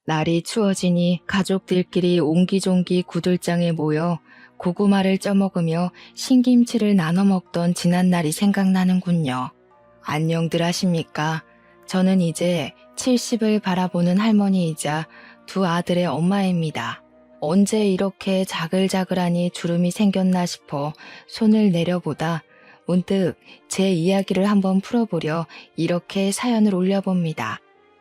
날이 추워지니 가족들끼리 옹기종기 구들장에 모여 고구마를 쪄먹으며 신김치를 나눠 먹던 지난 날이 생각나는군요. 안녕들 하십니까? 저는 이제 70을 바라보는 할머니이자 두 아들의 엄마입니다. 언제 이렇게 자글자글하니 주름이 생겼나 싶어 손을 내려보다 문득 제 이야기를 한번 풀어보려 이렇게 사연을 올려봅니다.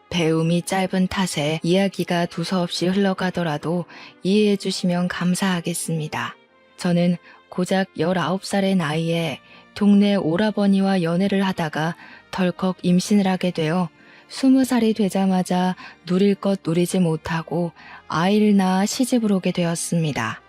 배움이 짧은 탓에 이야기가 두서없이 흘러가더라도 이해해 주시면 감사하겠습니다. 저는 고작 19살의 나이에 동네 오라버니와 연애를 하다가 덜컥 임신을 하게 되어 20살이 되자마자 누릴 것 누리지 못하고 아이를 낳아 시집을 오게 되었습니다.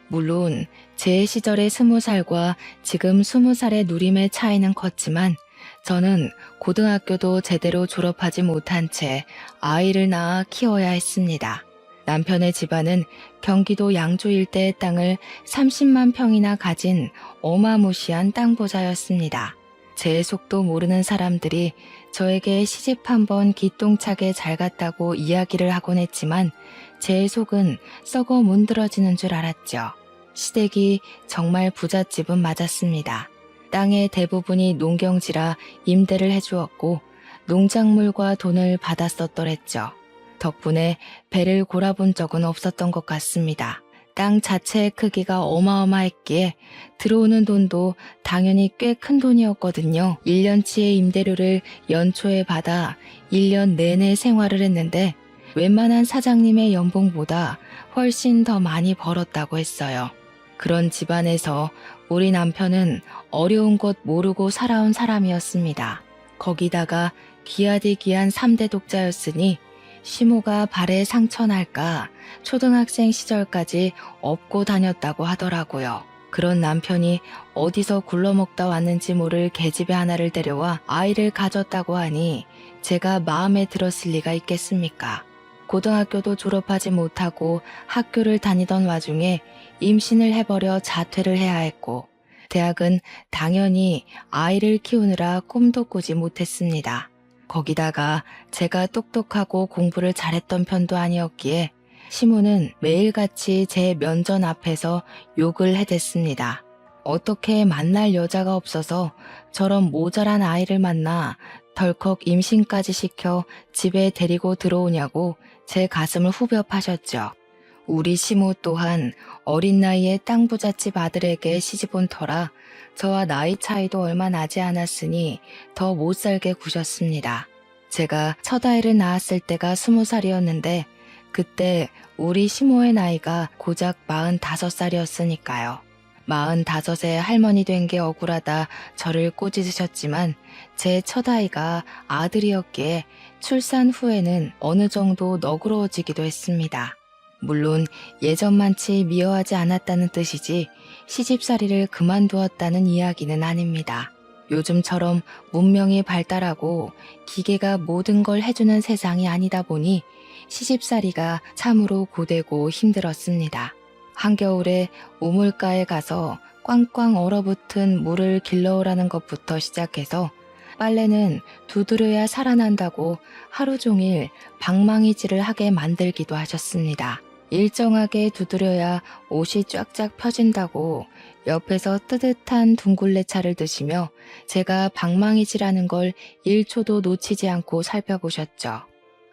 물론 제 시절의 20살과 지금 20살의 누림의 차이는 컸지만 저는 고등학교도 제대로 졸업하지 못한 채 아이를 낳아 키워야 했습니다. 남편의 집안은 경기도 양주 일대의 땅을 30만 평이나 가진 어마무시한 땅 부자였습니다. 제 속도 모르는 사람들이 저에게 시집 한번 기똥차게 잘 갔다고 이야기를 하곤 했지만 제 속은 썩어 문드러지는 줄 알았죠. 시댁이 정말 부잣집은 맞았습니다. 땅의 대부분이 농경지라 임대를 해주었고 농작물과 돈을 받았었더랬죠. 덕분에 배를 골아본 적은 없었던 것 같습니다. 땅 자체의 크기가 어마어마했기에 들어오는 돈도 당연히 꽤 큰 돈이었거든요. 1년치의 임대료를 연초에 받아 1년 내내 생활을 했는데 웬만한 사장님의 연봉보다 훨씬 더 많이 벌었다고 했어요. 그런 집안에서 우리 남편은 어려운 것 모르고 살아온 사람이었습니다. 거기다가 귀하디귀한 3대 독자였으니 시모가 발에 상처 날까 초등학생 시절까지 업고 다녔다고 하더라고요. 그런 남편이 어디서 굴러먹다 왔는지 모를 계집애 하나를 데려와 아이를 가졌다고 하니 제가 마음에 들었을 리가 있겠습니까? 고등학교도 졸업하지 못하고 학교를 다니던 와중에 임신을 해버려 자퇴를 해야 했고 대학은 당연히 아이를 키우느라 꿈도 꾸지 못했습니다. 거기다가 제가 똑똑하고 공부를 잘했던 편도 아니었기에 시모는 매일같이 제 면전 앞에서 욕을 해댔습니다. 어떻게 만날 여자가 없어서 저런 모자란 아이를 만나 덜컥 임신까지 시켜 집에 데리고 들어오냐고 제 가슴을 후벼 파셨죠. 우리 시모 또한 어린 나이에 땅 부잣집 아들에게 시집 온 터라 저와 나이 차이도 얼마 나지 않았으니 더 못 살게 구셨습니다. 제가 첫 아이를 낳았을 때가 20살이었는데 그때 우리 시모의 나이가 고작 45살이었으니까요. 45세 할머니 된 게 억울하다 저를 꼬집으셨지만 제 첫 아이가 아들이었기에 출산 후에는 어느 정도 너그러워지기도 했습니다. 물론 예전만치 미워하지 않았다는 뜻이지 시집살이를 그만두었다는 이야기는 아닙니다. 요즘처럼 문명이 발달하고 기계가 모든 걸 해주는 세상이 아니다 보니 시집살이가 참으로 고되고 힘들었습니다. 한겨울에 우물가에 가서 꽝꽝 얼어붙은 물을 길러오라는 것부터 시작해서 빨래는 두드려야 살아난다고 하루 종일 방망이질을 하게 만들기도 하셨습니다. 일정하게 두드려야 옷이 쫙쫙 펴진다고 옆에서 뜨뜻한 둥글레차를 드시며 제가 방망이질하는 걸 1초도 놓치지 않고 살펴보셨죠.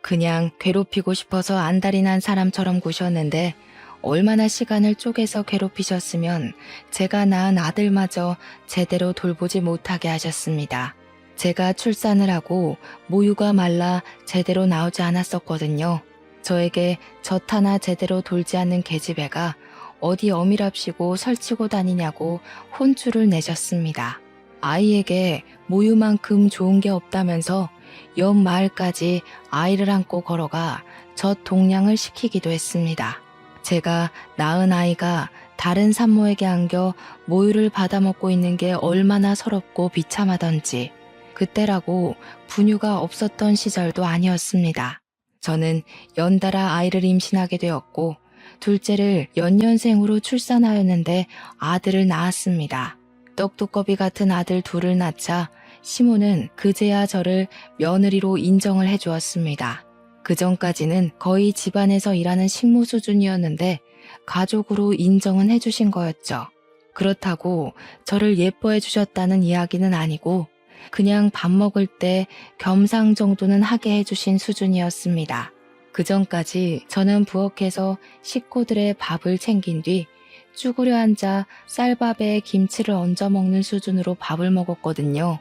그냥 괴롭히고 싶어서 안달이 난 사람처럼 구셨는데 얼마나 시간을 쪼개서 괴롭히셨으면 제가 낳은 아들마저 제대로 돌보지 못하게 하셨습니다. 제가 출산을 하고 모유가 말라 제대로 나오지 않았었거든요. 저에게 젖 하나 제대로 돌지 않는 계집애가 어디 어미랍시고 설치고 다니냐고 혼쭐을 내셨습니다. 아이에게 모유만큼 좋은 게 없다면서 옆 마을까지 아이를 안고 걸어가 젖 동량을 시키기도 했습니다. 제가 낳은 아이가 다른 산모에게 안겨 모유를 받아먹고 있는 게 얼마나 서럽고 비참하던지 그때라고 분유가 없었던 시절도 아니었습니다. 저는 연달아 아이를 임신하게 되었고 둘째를 연년생으로 출산하였는데 아들을 낳았습니다. 떡두꺼비 같은 아들 둘을 낳자 시모는 그제야 저를 며느리로 인정을 해주었습니다. 그 전까지는 거의 집안에서 일하는 식모 수준이었는데 가족으로 인정은 해주신 거였죠. 그렇다고 저를 예뻐해 주셨다는 이야기는 아니고 그냥 밥 먹을 때 겸상 정도는 하게 해주신 수준이었습니다. 그 전까지 저는 부엌에서 식구들의 밥을 챙긴 뒤 쭈그려 앉아 쌀밥에 김치를 얹어 먹는 수준으로 밥을 먹었거든요.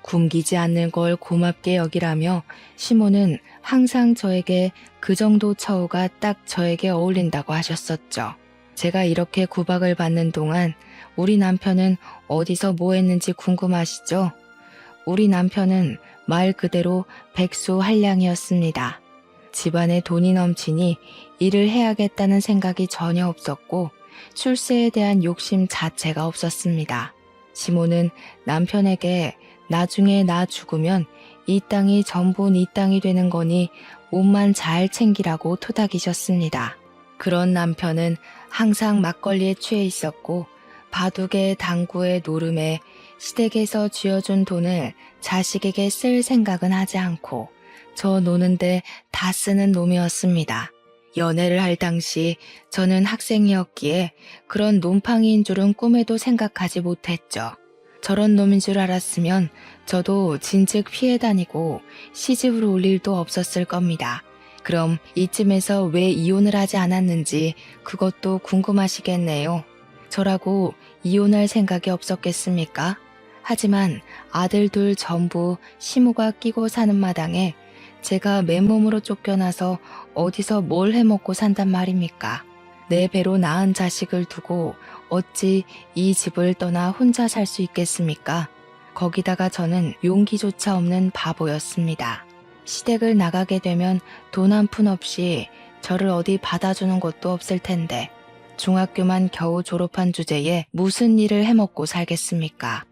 굶기지 않는 걸 고맙게 여기라며 시모는 항상 저에게 그 정도 처우가 딱 저에게 어울린다고 하셨었죠. 제가 이렇게 구박을 받는 동안 우리 남편은 어디서 뭐 했는지 궁금하시죠? 우리 남편은 말 그대로 백수한량이었습니다. 집안에 돈이 넘치니 일을 해야겠다는 생각이 전혀 없었고 출세에 대한 욕심 자체가 없었습니다. 시모는 남편에게 나중에 나 죽으면 이 땅이 전부 네 땅이 되는 거니 옷만 잘 챙기라고 토닥이셨습니다. 그런 남편은 항상 막걸리에 취해 있었고 바둑에 당구에 노름에 시댁에서 쥐어준 돈을 자식에게 쓸 생각은 하지 않고 저 노는데 다 쓰는 놈이었습니다. 연애를 할 당시 저는 학생이었기에 그런 놈팡이인 줄은 꿈에도 생각하지 못했죠. 저런 놈인 줄 알았으면 저도 진즉 피해 다니고 시집을 올 일도 없었을 겁니다. 그럼 이쯤에서 왜 이혼을 하지 않았는지 그것도 궁금하시겠네요. 저라고 이혼할 생각이 없었겠습니까? 하지만 아들 둘 전부 시모가 끼고 사는 마당에 제가 맨몸으로 쫓겨나서 어디서 뭘 해먹고 산단 말입니까? 내 배로 낳은 자식을 두고 어찌 이 집을 떠나 혼자 살 수 있겠습니까? 거기다가 저는 용기조차 없는 바보였습니다. 시댁을 나가게 되면 돈 한 푼 없이 저를 어디 받아주는 곳도 없을 텐데 중학교만 겨우 졸업한 주제에 무슨 일을 해먹고 살겠습니까?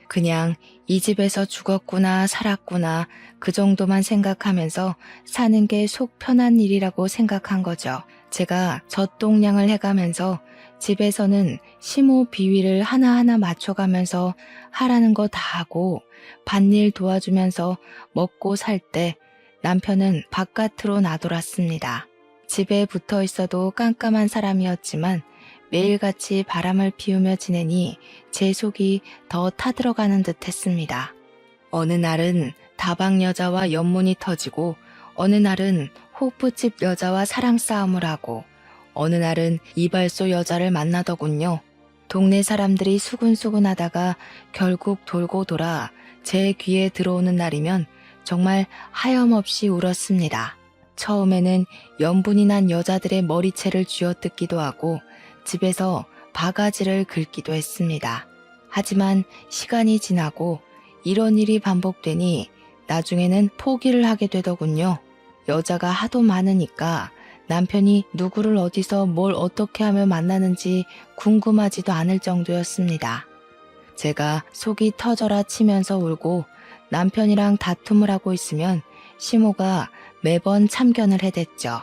그냥 이 집에서 죽었구나 살았구나 그 정도만 생각하면서 사는 게 속 편한 일이라고 생각한 거죠. 제가 젖동량을 해가면서 집에서는 시모 비위를 하나하나 맞춰가면서 하라는 거 다 하고 밭일 도와주면서 먹고 살 때 남편은 바깥으로 나돌았습니다. 집에 붙어 있어도 깜깜한 사람이었지만 매일같이 바람을 피우며 지내니 제 속이 더 타들어가는 듯 했습니다. 어느 날은 다방 여자와 연문이 터지고 어느 날은 호프집 여자와 사랑 싸움을 하고 어느 날은 이발소 여자를 만나더군요. 동네 사람들이 수군수군 하다가 결국 돌고 돌아 제 귀에 들어오는 날이면 정말 하염없이 울었습니다. 처음에는 연분이 난 여자들의 머리채를 쥐어뜯기도 하고 집에서 바가지를 긁기도 했습니다. 하지만 시간이 지나고 이런 일이 반복되니 나중에는 포기를 하게 되더군요. 여자가 하도 많으니까 남편이 누구를 어디서 뭘 어떻게 하며 만나는지 궁금하지도 않을 정도였습니다. 제가 속이 터져라 치면서 울고 남편이랑 다툼을 하고 있으면 시모가 매번 참견을 해댔죠.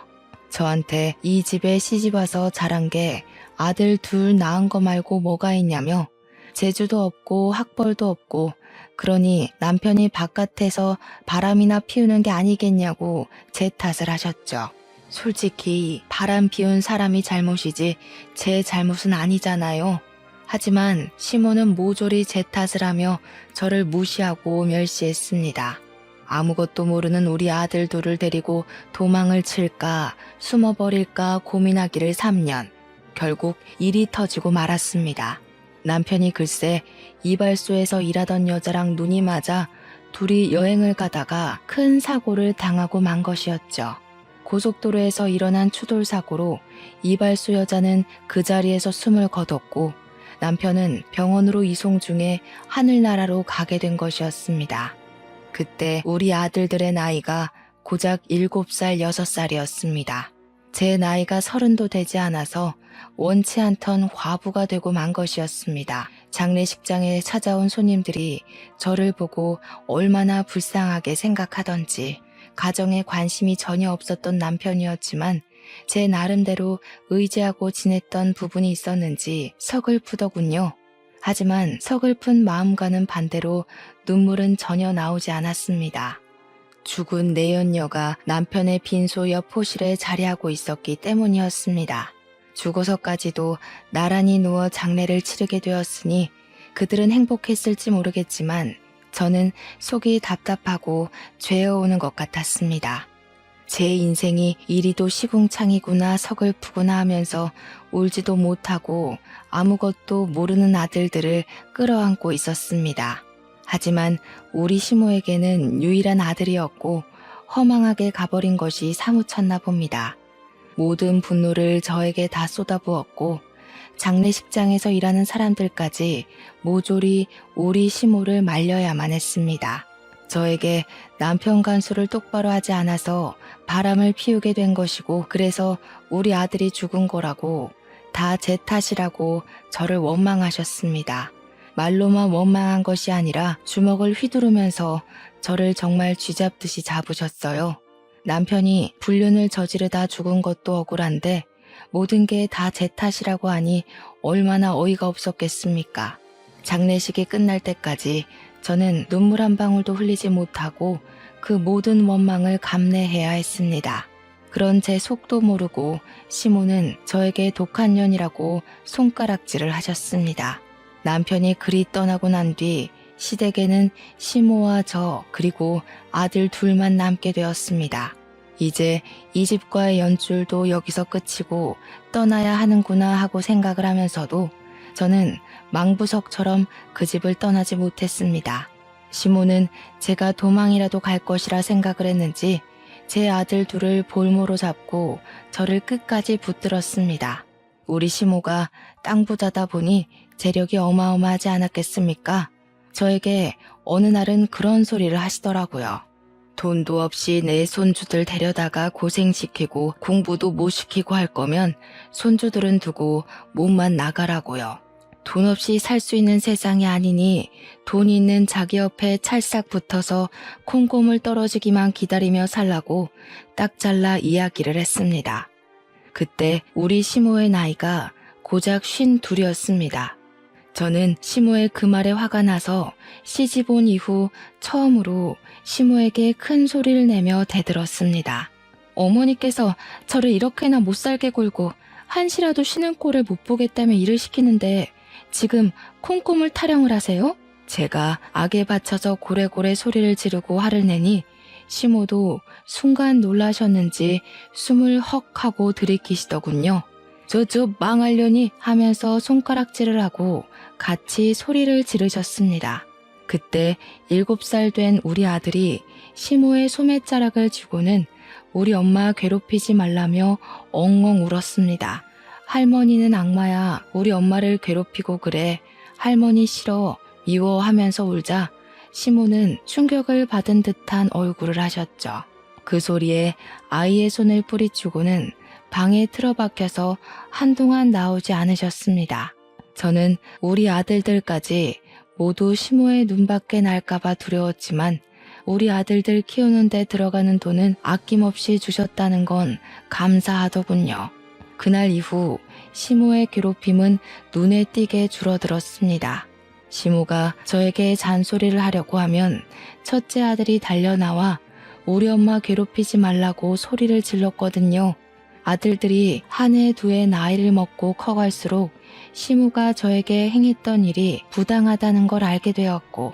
저한테 이 집에 시집와서 자란 게 아들 둘 낳은 거 말고 뭐가 있냐며 재주도 없고 학벌도 없고 그러니 남편이 바깥에서 바람이나 피우는 게 아니겠냐고 제 탓을 하셨죠. 솔직히 바람 피운 사람이 잘못이지 제 잘못은 아니잖아요. 하지만 시모는 모조리 제 탓을 하며 저를 무시하고 멸시했습니다. 아무것도 모르는 우리 아들 둘을 데리고 도망을 칠까 숨어버릴까 고민하기를 3년. 결국 일이 터지고 말았습니다. 남편이 글쎄 이발소에서 일하던 여자랑 눈이 맞아 둘이 여행을 가다가 큰 사고를 당하고 만 것이었죠. 고속도로에서 일어난 추돌 사고로 이발소 여자는 그 자리에서 숨을 거뒀고 남편은 병원으로 이송 중에 하늘나라로 가게 된 것이었습니다. 그때 우리 아들들의 나이가 고작 7살, 6살이었습니다. 제 나이가 30도 되지 않아서 원치 않던 과부가 되고 만 것이었습니다. 장례식장에 찾아온 손님들이 저를 보고 얼마나 불쌍하게 생각하던지 가정에 관심이 전혀 없었던 남편이었지만 제 나름대로 의지하고 지냈던 부분이 있었는지 서글프더군요. 하지만 서글픈 마음과는 반대로 눈물은 전혀 나오지 않았습니다. 죽은 내연녀가 남편의 빈소 옆 호실에 자리하고 있었기 때문이었습니다. 죽어서까지도 나란히 누워 장례를 치르게 되었으니 그들은 행복했을지 모르겠지만 저는 속이 답답하고 죄어오는 것 같았습니다. 제 인생이 이리도 시궁창이구나 서글프구나 하면서 울지도 못하고 아무것도 모르는 아들들을 끌어안고 있었습니다. 하지만 우리 시모에게는 유일한 아들이었고 허망하게 가버린 것이 사무쳤나 봅니다. 모든 분노를 저에게 다 쏟아부었고 장례식장에서 일하는 사람들까지 모조리 우리 시모를 말려야만 했습니다. 저에게 남편 간수를 똑바로 하지 않아서 바람을 피우게 된 것이고 그래서 우리 아들이 죽은 거라고 다 제 탓이라고 저를 원망하셨습니다. 말로만 원망한 것이 아니라 주먹을 휘두르면서 저를 정말 쥐잡듯이 잡으셨어요. 남편이 불륜을 저지르다 죽은 것도 억울한데 모든 게 다 제 탓이라고 하니 얼마나 어이가 없었겠습니까? 장례식이 끝날 때까지 저는 눈물 한 방울도 흘리지 못하고 그 모든 원망을 감내해야 했습니다. 그런 제 속도 모르고 시모는 저에게 독한 년이라고 손가락질을 하셨습니다. 남편이 그리 떠나고 난 뒤 시댁에는 시모와 저 그리고 아들 둘만 남게 되었습니다. 이제 이 집과의 연줄도 여기서 끝이고 떠나야 하는구나 하고 생각을 하면서도 저는 망부석처럼 그 집을 떠나지 못했습니다. 시모는 제가 도망이라도 갈 것이라 생각을 했는지 제 아들 둘을 볼모로 잡고 저를 끝까지 붙들었습니다. 우리 시모가 땅 부자다 보니 재력이 어마어마하지 않았겠습니까? 저에게 어느 날은 그런 소리를 하시더라고요. 돈도 없이 내 손주들 데려다가 고생시키고 공부도 못 시키고 할 거면 손주들은 두고 몸만 나가라고요. 돈 없이 살 수 있는 세상이 아니니 돈 있는 자기 옆에 찰싹 붙어서 콩고물 떨어지기만 기다리며 살라고 딱 잘라 이야기를 했습니다. 그때 우리 시모의 나이가 고작 52이었습니다. 저는 시모의 그 말에 화가 나서 시집 온 이후 처음으로 시모에게 큰 소리를 내며 대들었습니다. 어머니께서 저를 이렇게나 못 살게 굴고 한시라도 쉬는 꼴을 못 보겠다며 일을 시키는데 지금 콩고물 타령을 하세요? 제가 악에 받쳐서 고래고래 소리를 지르고 화를 내니 시모도 순간 놀라셨는지 숨을 헉 하고 들이키시더군요. 저 망할려니 하면서 손가락질을 하고 같이 소리를 지르셨습니다. 그때 7살 된 우리 아들이 시모의 소매자락을 쥐고는 우리 엄마 괴롭히지 말라며 엉엉 울었습니다. 할머니는 악마야. 우리 엄마를 괴롭히고 그래. 할머니 싫어. 미워 하면서 울자 시모는 충격을 받은 듯한 얼굴을 하셨죠. 그 소리에 아이의 손을 뿌리치고는 방에 틀어박혀서 한동안 나오지 않으셨습니다. 저는 우리 아들들까지 모두 시모의 눈밖에 날까봐 두려웠지만 우리 아들들 키우는 데 들어가는 돈은 아낌없이 주셨다는 건 감사하더군요. 그날 이후 시모의 괴롭힘은 눈에 띄게 줄어들었습니다. 시모가 저에게 잔소리를 하려고 하면 첫째 아들이 달려나와 우리 엄마 괴롭히지 말라고 소리를 질렀거든요. 아들들이 한 해 두 해 나이를 먹고 커갈수록 시모가 저에게 행했던 일이 부당하다는 걸 알게 되었고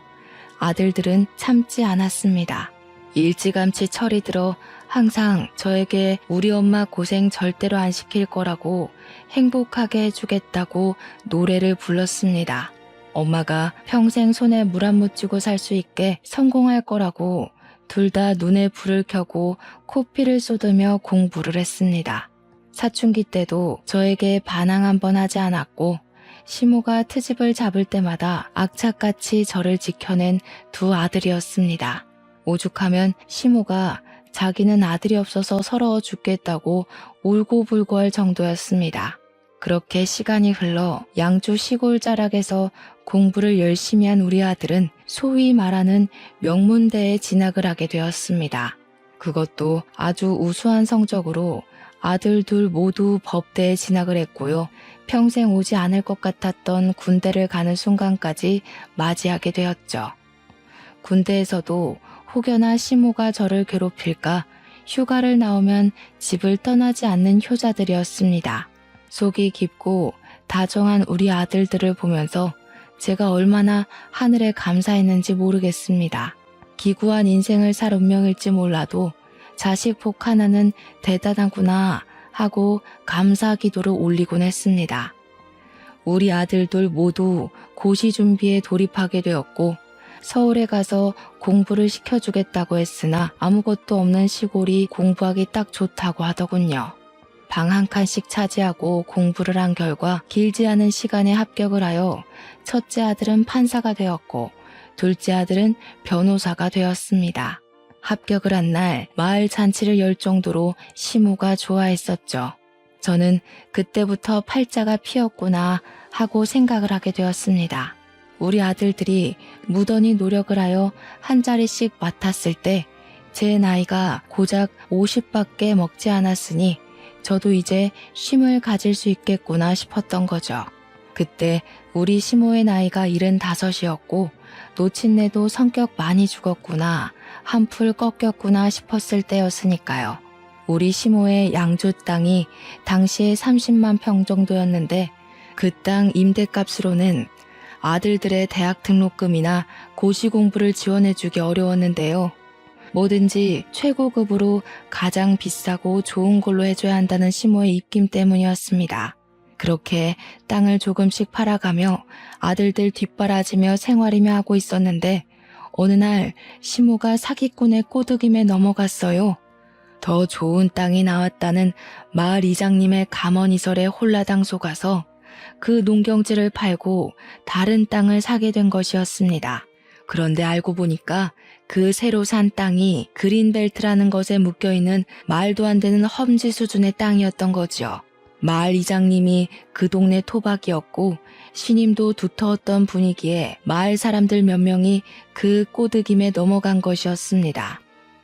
아들들은 참지 않았습니다. 일찌감치 철이 들어 항상 저에게 우리 엄마 고생 절대로 안 시킬 거라고 행복하게 해주겠다고 노래를 불렀습니다. 엄마가 평생 손에 물 안 묻히고 살 수 있게 성공할 거라고 둘 다 눈에 불을 켜고 코피를 쏟으며 공부를 했습니다. 사춘기 때도 저에게 반항 한번 하지 않았고 시모가 트집을 잡을 때마다 악착같이 저를 지켜낸 두 아들이었습니다. 오죽하면 시모가 자기는 아들이 없어서 서러워 죽겠다고 울고불고 할 정도였습니다. 그렇게 시간이 흘러 양주 시골 자락에서 공부를 열심히 한 우리 아들은 소위 말하는 명문대에 진학을 하게 되었습니다. 그것도 아주 우수한 성적으로 아들 둘 모두 법대에 진학을 했고요. 평생 오지 않을 것 같았던 군대를 가는 순간까지 맞이하게 되었죠. 군대에서도 혹여나 시모가 저를 괴롭힐까 휴가를 나오면 집을 떠나지 않는 효자들이었습니다. 속이 깊고 다정한 우리 아들들을 보면서 제가 얼마나 하늘에 감사했는지 모르겠습니다. 기구한 인생을 살 운명일지 몰라도 자식 복 하나는 대단하구나 하고 감사 기도를 올리곤 했습니다. 우리 아들들 모두 고시 준비에 돌입하게 되었고 서울에 가서 공부를 시켜주겠다고 했으나 아무것도 없는 시골이 공부하기 딱 좋다고 하더군요. 방 한 칸씩 차지하고 공부를 한 결과 길지 않은 시간에 합격을 하여 첫째 아들은 판사가 되었고 둘째 아들은 변호사가 되었습니다. 합격을 한 날 마을 잔치를 열 정도로 시모가 좋아했었죠. 저는 그때부터 팔자가 피었구나 하고 생각을 하게 되었습니다. 우리 아들들이 무던히 노력을 하여 한 자리씩 맡았을 때 제 나이가 고작 50밖에 먹지 않았으니 저도 이제 쉼을 가질 수 있겠구나 싶었던 거죠. 그때 우리 시모의 나이가 75이었고 노친네도 성격 많이 죽었구나, 한풀 꺾였구나 싶었을 때였으니까요. 우리 시모의 양조 땅이 당시에 30만 평 정도였는데 그 땅 임대값으로는 아들들의 대학 등록금이나 고시 공부를 지원해주기 어려웠는데요. 뭐든지 최고급으로 가장 비싸고 좋은 걸로 해줘야 한다는 시모의 입김 때문이었습니다. 그렇게 땅을 조금씩 팔아가며 아들들 뒷바라지며 생활이며 하고 있었는데 어느 날 시모가 사기꾼의 꼬드김에 넘어갔어요. 더 좋은 땅이 나왔다는 마을 이장님의 감언이설에 홀라당 속아서 그 농경지를 팔고 다른 땅을 사게 된 것이었습니다. 그런데 알고 보니까 그 새로 산 땅이 그린벨트라는 것에 묶여있는 말도 안 되는 험지 수준의 땅이었던 거지요. 마을 이장님이 그 동네 토박이었고 신임도 두터웠던 분위기에 마을 사람들 몇 명이 그 꼬드김에 넘어간 것이었습니다.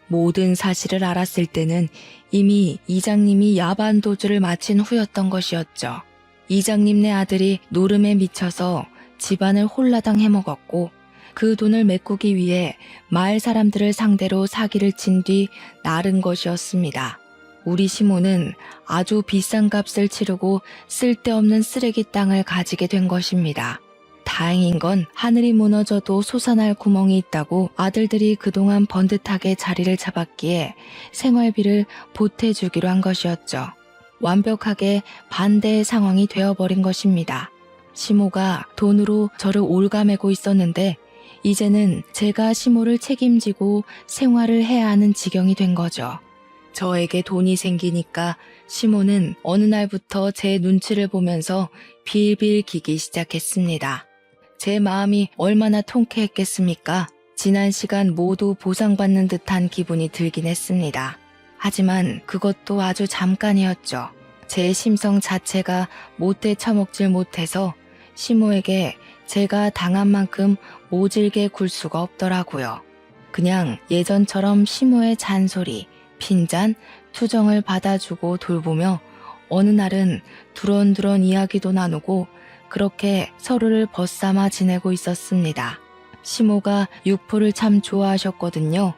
모든 사실을 알았을 때는 이미 이장님이 야반 도주를 마친 후였던 것이었죠. 이장님네 아들이 노름에 미쳐서 집안을 홀라당 해먹었고 그 돈을 메꾸기 위해 마을 사람들을 상대로 사기를 친 뒤 나른 것이었습니다. 우리 시모는 아주 비싼 값을 치르고 쓸데없는 쓰레기 땅을 가지게 된 것입니다. 다행인 건 하늘이 무너져도 솟아날 구멍이 있다고 아들들이 그동안 번듯하게 자리를 잡았기에 생활비를 보태주기로 한 것이었죠. 완벽하게 반대의 상황이 되어버린 것입니다. 시모가 돈으로 저를 올가매고 있었는데 이제는 제가 시모를 책임지고 생활을 해야 하는 지경이 된 거죠. 저에게 돈이 생기니까 시모는 어느 날부터 제 눈치를 보면서 빌빌 기기 시작했습니다. 제 마음이 얼마나 통쾌했겠습니까? 지난 시간 모두 보상받는 듯한 기분이 들긴 했습니다. 하지만 그것도 아주 잠깐이었죠. 제 심성 자체가 못돼 처먹질 못해서 시모에게 제가 당한 만큼 모질게 굴 수가 없더라고요. 그냥 예전처럼 시모의 잔소리, 핀잔, 투정을 받아주고 돌보며 어느 날은 두런두런 이야기도 나누고 그렇게 서로를 벗삼아 지내고 있었습니다. 시모가 육포를 참 좋아하셨거든요.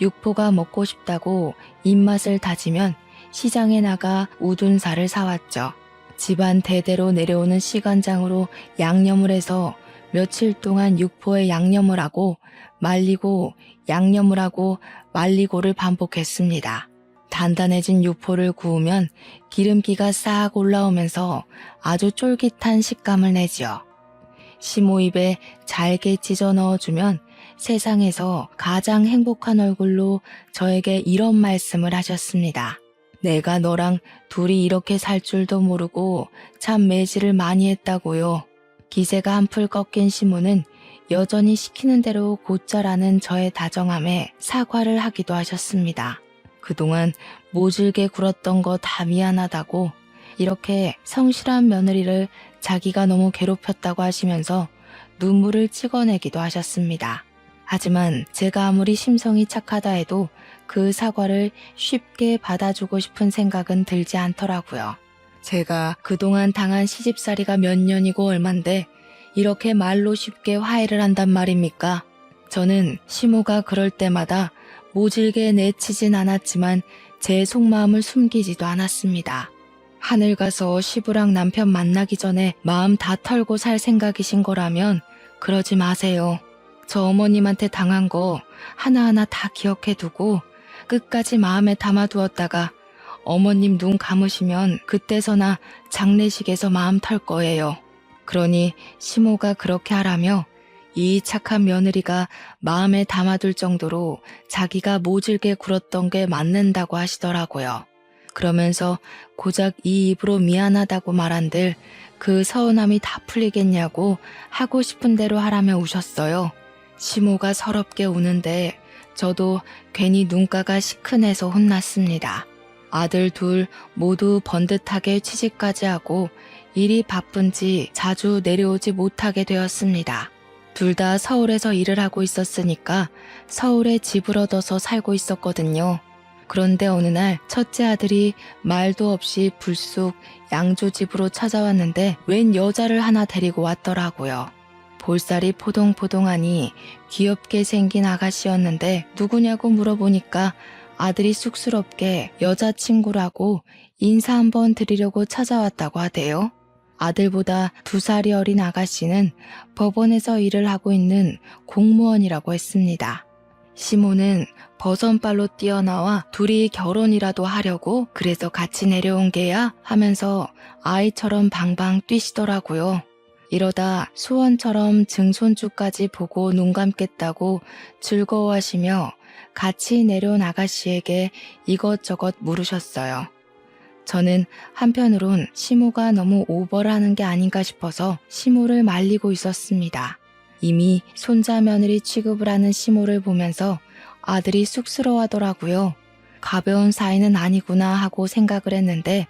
육포가 먹고 싶다고 입맛을 다지면 시장에 나가 우둔살을 사왔죠. 집안 대대로 내려오는 시간장으로 양념을 해서 며칠 동안 육포에 양념을 하고 말리고 양념을 하고 말리고를 반복했습니다. 단단해진 육포를 구우면 기름기가 싹 올라오면서 아주 쫄깃한 식감을 내지요. 시모 입에 잘게 찢어 넣어주면 세상에서 가장 행복한 얼굴로 저에게 이런 말씀을 하셨습니다. 내가 너랑 둘이 이렇게 살 줄도 모르고 참 매질을 많이 했다고요. 기세가 한풀 꺾인 시모는 여전히 시키는 대로 곧잘하는 저의 다정함에 사과를 하기도 하셨습니다. 그동안 모질게 굴었던 거 다 미안하다고 이렇게 성실한 며느리를 자기가 너무 괴롭혔다고 하시면서 눈물을 찍어내기도 하셨습니다. 하지만 제가 아무리 심성이 착하다 해도 그 사과를 쉽게 받아주고 싶은 생각은 들지 않더라고요. 제가 그동안 당한 시집살이가 몇 년이고 얼만데 이렇게 말로 쉽게 화해를 한단 말입니까? 저는 시모가 그럴 때마다 모질게 내치진 않았지만 제 속마음을 숨기지도 않았습니다. 하늘 가서 시부랑 남편 만나기 전에 마음 다 털고 살 생각이신 거라면 그러지 마세요. 저 어머님한테 당한 거 하나하나 다 기억해 두고 끝까지 마음에 담아두었다가 어머님 눈 감으시면 그때서나 장례식에서 마음 털 거예요. 그러니 시모가 그렇게 하라며 이 착한 며느리가 마음에 담아둘 정도로 자기가 모질게 굴었던 게 맞는다고 하시더라고요. 그러면서 고작 이 입으로 미안하다고 말한들 그 서운함이 다 풀리겠냐고 하고 싶은 대로 하라며 우셨어요. 시모가 서럽게 우는데 저도 괜히 눈가가 시큰해서 혼났습니다. 아들 둘 모두 번듯하게 취직까지 하고 일이 바쁜지 자주 내려오지 못하게 되었습니다. 둘 다 서울에서 일을 하고 있었으니까 서울에 집을 얻어서 살고 있었거든요. 그런데 어느 날 첫째 아들이 말도 없이 불쑥 양조 집으로 찾아왔는데 웬 여자를 하나 데리고 왔더라고요. 볼살이 포동포동하니 귀엽게 생긴 아가씨였는데 누구냐고 물어보니까 아들이 쑥스럽게 여자친구라고 인사 한번 드리려고 찾아왔다고 하대요. 아들보다 2살이 어린 아가씨는 법원에서 일을 하고 있는 공무원이라고 했습니다. 시모는 버선발로 뛰어나와 둘이 결혼이라도 하려고 그래서 같이 내려온 게야 하면서 아이처럼 방방 뛰시더라고요. 이러다 소원처럼 증손주까지 보고 눈 감겠다고 즐거워하시며 같이 내려온 아가씨에게 이것저것 물으셨어요. 저는 한편으론 시모가 너무 오버를 하는 게 아닌가 싶어서 시모를 말리고 있었습니다. 이미 손자 며느리 취급을 하는 시모를 보면서 아들이 쑥스러워하더라고요. 가벼운 사이는 아니구나 하고 생각을 했는데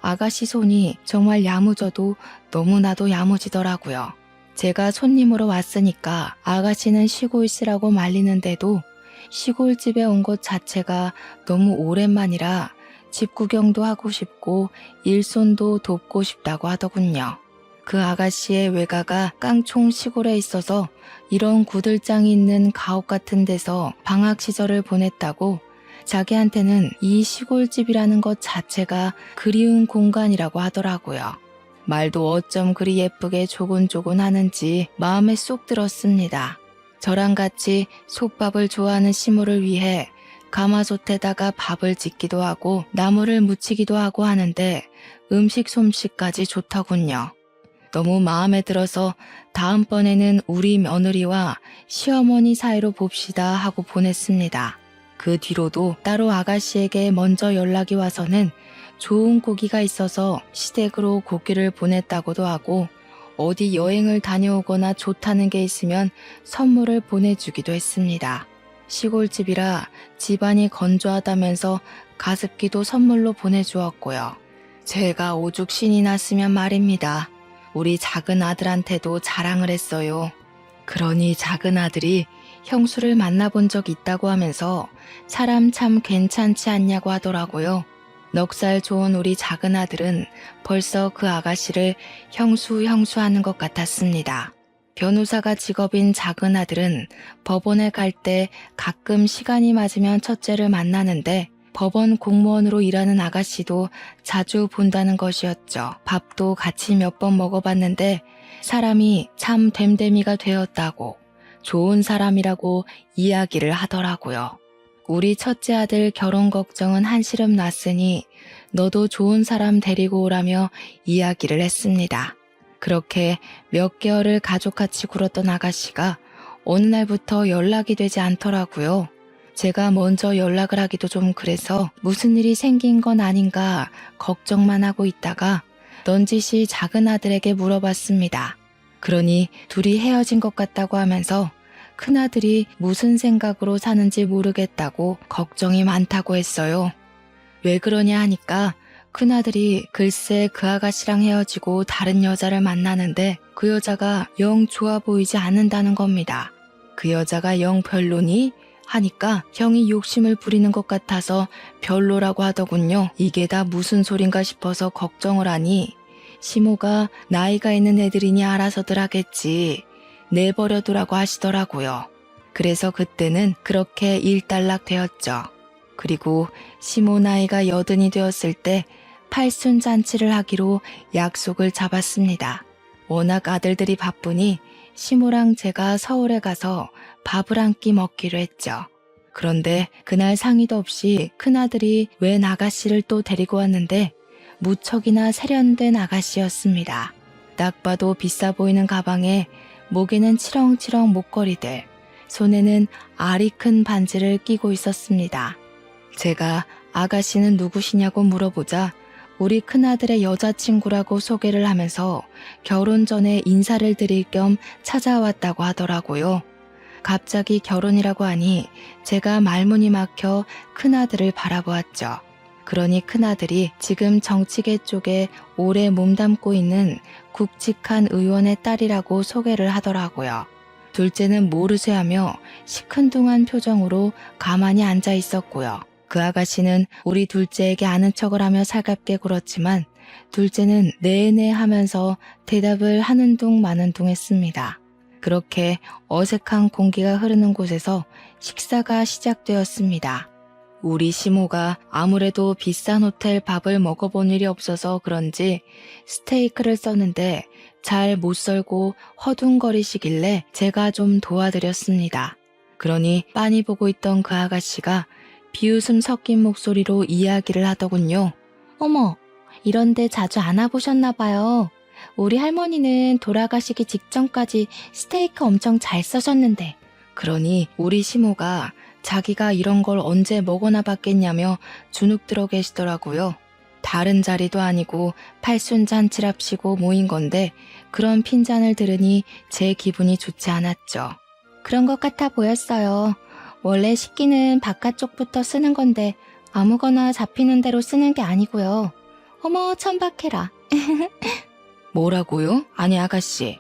아가씨 손이 정말 야무져도 너무나도 야무지더라고요. 제가 손님으로 왔으니까 아가씨는 쉬고 있으라고 말리는데도 시골집에 온 것 자체가 너무 오랜만이라 집 구경도 하고 싶고 일손도 돕고 싶다고 하더군요. 그 아가씨의 외가가 깡총 시골에 있어서 이런 구들장이 있는 가옥 같은 데서 방학 시절을 보냈다고 자기한테는 이 시골집이라는 것 자체가 그리운 공간이라고 하더라고요. 말도 어쩜 그리 예쁘게 조곤조곤 하는지 마음에 쏙 들었습니다. 저랑 같이 솥밥을 좋아하는 시모를 위해 가마솥에다가 밥을 짓기도 하고 나물을 무치기도 하고 하는데 음식 솜씨까지 좋더군요. 너무 마음에 들어서 다음번에는 우리 며느리와 시어머니 사이로 봅시다 하고 보냈습니다. 그 뒤로도 따로 아가씨에게 먼저 연락이 와서는 좋은 고기가 있어서 시댁으로 고기를 보냈다고도 하고 어디 여행을 다녀오거나 좋다는 게 있으면 선물을 보내주기도 했습니다. 시골집이라 집안이 건조하다면서 가습기도 선물로 보내주었고요. 제가 오죽 신이 났으면 말입니다. 우리 작은 아들한테도 자랑을 했어요. 그러니 작은 아들이 형수를 만나본 적 있다고 하면서 사람 참 괜찮지 않냐고 하더라고요. 넉살 좋은 우리 작은 아들은 벌써 그 아가씨를 형수 하는 것 같았습니다. 변호사가 직업인 작은 아들은 법원에 갈 때 가끔 시간이 맞으면 첫째를 만나는데 법원 공무원으로 일하는 아가씨도 자주 본다는 것이었죠. 밥도 같이 몇 번 먹어봤는데 사람이 참 됨됨이가 되었다고 좋은 사람이라고 이야기를 하더라고요. 우리 첫째 아들 결혼 걱정은 한시름 났으니 너도 좋은 사람 데리고 오라며 이야기를 했습니다. 그렇게 몇 개월을 가족같이 굴었던 아가씨가 어느 날부터 연락이 되지 않더라고요. 제가 먼저 연락을 하기도 좀 그래서 무슨 일이 생긴 건 아닌가 걱정만 하고 있다가 넌지시 작은 아들에게 물어봤습니다. 그러니 둘이 헤어진 것 같다고 하면서 큰아들이 무슨 생각으로 사는지 모르겠다고 걱정이 많다고 했어요. 왜 그러냐 하니까 큰아들이 글쎄 그 아가씨랑 헤어지고 다른 여자를 만나는데 그 여자가 영 좋아 보이지 않는다는 겁니다. 그 여자가 영 별로니? 하니까 형이 욕심을 부리는 것 같아서 별로라고 하더군요. 이게 다 무슨 소린가 싶어서 걱정을 하니 시모가 나이가 있는 애들이니 알아서들 하겠지. 내버려두라고 하시더라고요. 그래서 그때는 그렇게 일단락 되었죠. 그리고 시모 나이가 80이 되었을 때 팔순 잔치를 하기로 약속을 잡았습니다. 워낙 아들들이 바쁘니 시모랑 제가 서울에 가서 밥을 한 끼 먹기로 했죠. 그런데 그날 상의도 없이 큰아들이 웬 아가씨를 또 데리고 왔는데 무척이나 세련된 아가씨였습니다. 딱 봐도 비싸 보이는 가방에 목에는 치렁치렁 목걸이들, 손에는 알이 큰 반지를 끼고 있었습니다. 제가 아가씨는 누구시냐고 물어보자 우리 큰아들의 여자친구라고 소개를 하면서 결혼 전에 인사를 드릴 겸 찾아왔다고 하더라고요. 갑자기 결혼이라고 하니 제가 말문이 막혀 큰아들을 바라보았죠. 그러니 큰아들이 지금 정치계 쪽에 오래 몸담고 있는 굵직한 의원의 딸이라고 소개를 하더라고요. 둘째는 모르쇠하며 시큰둥한 표정으로 가만히 앉아 있었고요. 그 아가씨는 우리 둘째에게 아는 척을 하며 살갑게 굴었지만 둘째는 네네 하면서 대답을 하는 둥 마는 둥 했습니다. 그렇게 어색한 공기가 흐르는 곳에서 식사가 시작되었습니다. 우리 시모가 아무래도 비싼 호텔 밥을 먹어본 일이 없어서 그런지 스테이크를 썼는데 잘 못 썰고 허둥거리시길래 제가 좀 도와드렸습니다. 그러니 빤히 보고 있던 그 아가씨가 비웃음 섞인 목소리로 이야기를 하더군요. 어머, 이런데 자주 안 와보셨나 봐요. 우리 할머니는 돌아가시기 직전까지 스테이크 엄청 잘 써셨는데. 그러니 우리 시모가 자기가 이런 걸 언제 먹어나 봤겠냐며 주눅 들어 계시더라고요. 다른 자리도 아니고 팔순잔치랍시고 모인 건데 그런 핀잔을 들으니 제 기분이 좋지 않았죠. 그런 것 같아 보였어요. 원래 식기는 바깥쪽부터 쓰는 건데 아무거나 잡히는 대로 쓰는 게 아니고요. 어머, 천박해라. 뭐라고요? 아니 아가씨,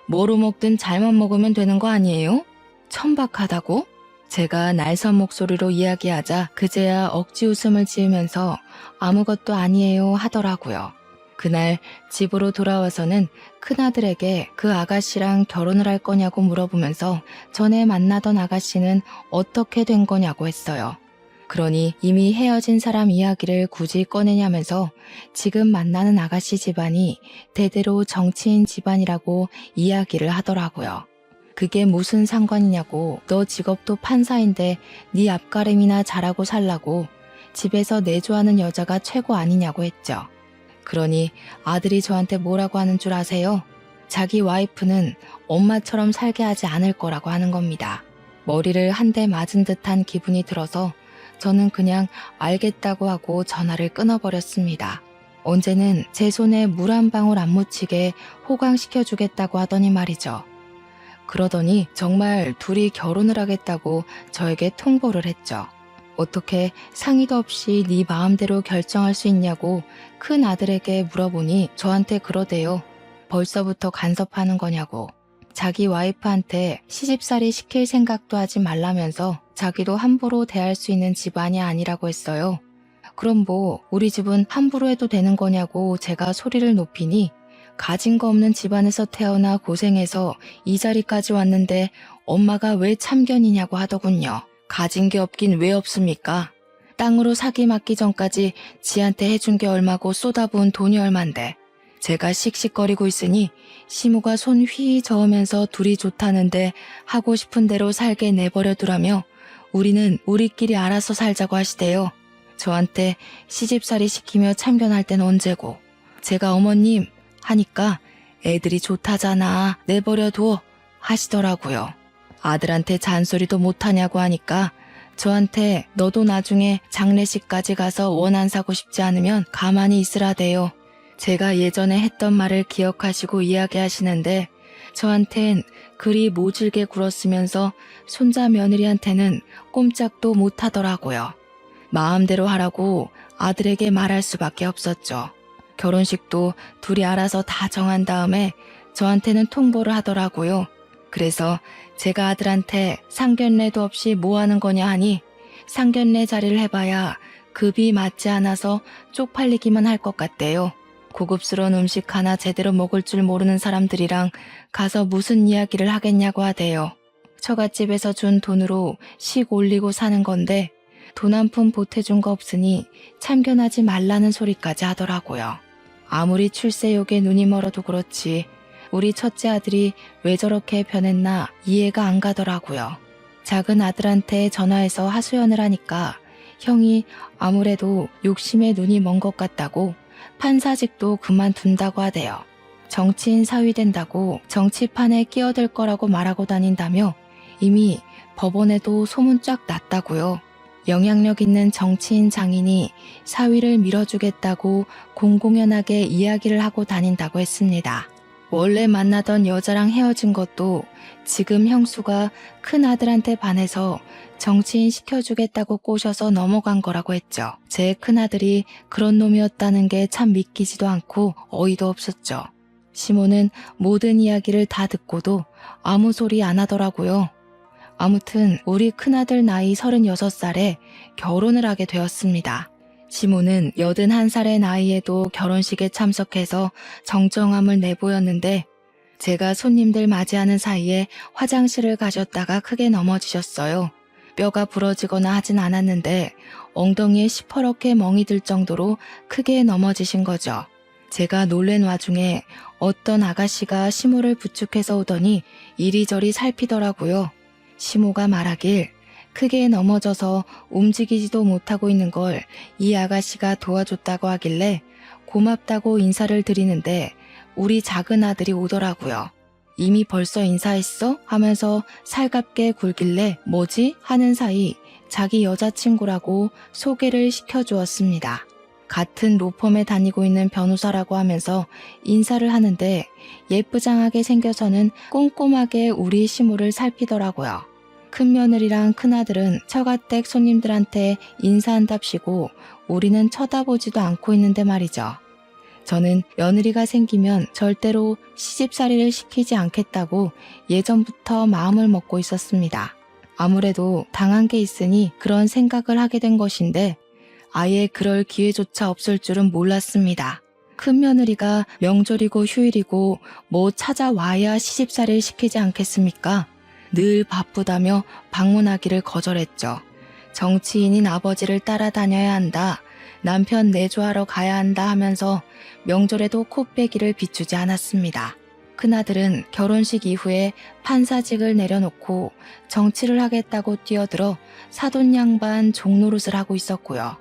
뭐로 먹든 잘못 먹으면 되는 거 아니에요? 천박하다고? 제가 날선 목소리로 이야기하자 그제야 억지 웃음을 지으면서 아무것도 아니에요 하더라고요. 그날 집으로 돌아와서는 큰아들에게 그 아가씨랑 결혼을 할 거냐고 물어보면서 전에 만나던 아가씨는 어떻게 된 거냐고 했어요. 그러니 이미 헤어진 사람 이야기를 굳이 꺼내냐면서 지금 만나는 아가씨 집안이 대대로 정치인 집안이라고 이야기를 하더라고요. 그게 무슨 상관이냐고, 너 직업도 판사인데 네 앞가림이나 잘하고 살라고 집에서 내조하는 여자가 최고 아니냐고 했죠. 그러니 아들이 저한테 뭐라고 하는 줄 아세요? 자기 와이프는 엄마처럼 살게 하지 않을 거라고 하는 겁니다. 머리를 한 대 맞은 듯한 기분이 들어서 저는 그냥 알겠다고 하고 전화를 끊어버렸습니다. 언제는 제 손에 물 한 방울 안 묻히게 호강시켜주겠다고 하더니 말이죠. 그러더니 정말 둘이 결혼을 하겠다고 저에게 통보를 했죠. 어떻게 상의도 없이 네 마음대로 결정할 수 있냐고 큰 아들에게 물어보니 저한테 그러대요. 벌써부터 간섭하는 거냐고. 자기 와이프한테 시집살이 시킬 생각도 하지 말라면서 자기도 함부로 대할 수 있는 집안이 아니라고 했어요. 그럼 뭐 우리 집은 함부로 해도 되는 거냐고 제가 소리를 높이니 가진 거 없는 집안에서 태어나 고생해서 이 자리까지 왔는데 엄마가 왜 참견이냐고 하더군요. 가진 게 없긴 왜 없습니까? 땅으로 사기 맞기 전까지 지한테 해준 게 얼마고 쏟아부은 돈이 얼만데. 제가 씩씩거리고 있으니 시모가 손 휘 저으면서 둘이 좋다는데 하고 싶은 대로 살게 내버려 두라며 우리는 우리끼리 알아서 살자고 하시대요. 저한테 시집살이 시키며 참견할 땐 언제고. 제가 어머님 하니까 애들이 좋다잖아, 내버려둬 하시더라고요. 아들한테 잔소리도 못하냐고 하니까 저한테 너도 나중에 장례식까지 가서 원 안 사고 싶지 않으면 가만히 있으라대요. 제가 예전에 했던 말을 기억하시고 이야기하시는데 저한텐 그리 모질게 굴었으면서 손자 며느리한테는 꼼짝도 못하더라고요. 마음대로 하라고 아들에게 말할 수밖에 없었죠. 결혼식도 둘이 알아서 다 정한 다음에 저한테는 통보를 하더라고요. 그래서 제가 아들한테 상견례도 없이 뭐 하는 거냐 하니 상견례 자리를 해봐야 급이 맞지 않아서 쪽팔리기만 할 것 같대요. 고급스러운 음식 하나 제대로 먹을 줄 모르는 사람들이랑 가서 무슨 이야기를 하겠냐고 하대요. 처갓집에서 준 돈으로 식 올리고 사는 건데 돈 한 푼 보태준 거 없으니 참견하지 말라는 소리까지 하더라고요. 아무리 출세욕에 눈이 멀어도 그렇지 우리 첫째 아들이 왜 저렇게 변했나 이해가 안 가더라고요. 작은 아들한테 전화해서 하소연을 하니까 형이 아무래도 욕심에 눈이 먼 것 같다고 판사직도 그만둔다고 하대요. 정치인 사위 된다고 정치판에 끼어들 거라고 말하고 다닌다며 이미 법원에도 소문 쫙 났다고요. 영향력 있는 정치인 장인이 사위를 밀어주겠다고 공공연하게 이야기를 하고 다닌다고 했습니다. 원래 만나던 여자랑 헤어진 것도 지금 형수가 큰아들한테 반해서 정치인 시켜주겠다고 꼬셔서 넘어간 거라고 했죠. 제 큰아들이 그런 놈이었다는 게 참 믿기지도 않고 어이도 없었죠. 시모는 모든 이야기를 다 듣고도 아무 소리 안 하더라고요. 아무튼 우리 큰아들 나이 36살에 결혼을 하게 되었습니다. 시모는 81살의 나이에도 결혼식에 참석해서 정정함을 내보였는데 제가 손님들 맞이하는 사이에 화장실을 가셨다가 크게 넘어지셨어요. 뼈가 부러지거나 하진 않았는데 엉덩이에 시퍼렇게 멍이 들 정도로 크게 넘어지신 거죠. 제가 놀란 와중에 어떤 아가씨가 시모를 부축해서 오더니 이리저리 살피더라고요. 시모가 말하길 크게 넘어져서 움직이지도 못하고 있는 걸 이 아가씨가 도와줬다고 하길래 고맙다고 인사를 드리는데 우리 작은 아들이 오더라고요. 이미 벌써 인사했어? 하면서 살갑게 굴길래 뭐지? 하는 사이 자기 여자친구라고 소개를 시켜주었습니다. 같은 로펌에 다니고 있는 변호사라고 하면서 인사를 하는데 예쁘장하게 생겨서는 꼼꼼하게 우리 시모를 살피더라고요. 큰며느리랑 큰아들은 처가댁 손님들한테 인사한답시고 우리는 쳐다보지도 않고 있는데 말이죠. 저는 며느리가 생기면 절대로 시집살이를 시키지 않겠다고 예전부터 마음을 먹고 있었습니다. 아무래도 당한 게 있으니 그런 생각을 하게 된 것인데 아예 그럴 기회조차 없을 줄은 몰랐습니다. 큰며느리가 명절이고 휴일이고 뭐 찾아와야 시집살이를 시키지 않겠습니까? 늘 바쁘다며 방문하기를 거절했죠. 정치인인 아버지를 따라다녀야 한다. 남편 내조하러 가야 한다 하면서 명절에도 코빼기를 비추지 않았습니다. 큰아들은 결혼식 이후에 판사직을 내려놓고 정치를 하겠다고 뛰어들어 사돈 양반 종노릇을 하고 있었고요.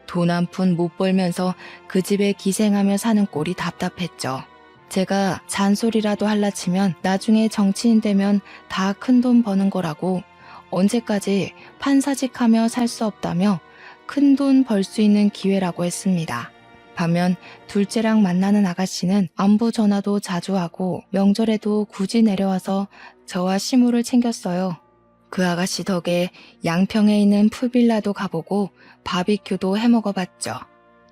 돈 한 푼 못 벌면서 그 집에 기생하며 사는 꼴이 답답했죠. 제가 잔소리라도 할라 치면 나중에 정치인 되면 다 큰돈 버는 거라고 언제까지 판사직하며 살 수 없다며 큰돈 벌 수 있는 기회라고 했습니다. 반면 둘째랑 만나는 아가씨는 안부 전화도 자주 하고 명절에도 굳이 내려와서 저와 시모를 챙겼어요. 그 아가씨 덕에 양평에 있는 푸빌라도 가보고 바비큐도 해먹어봤죠.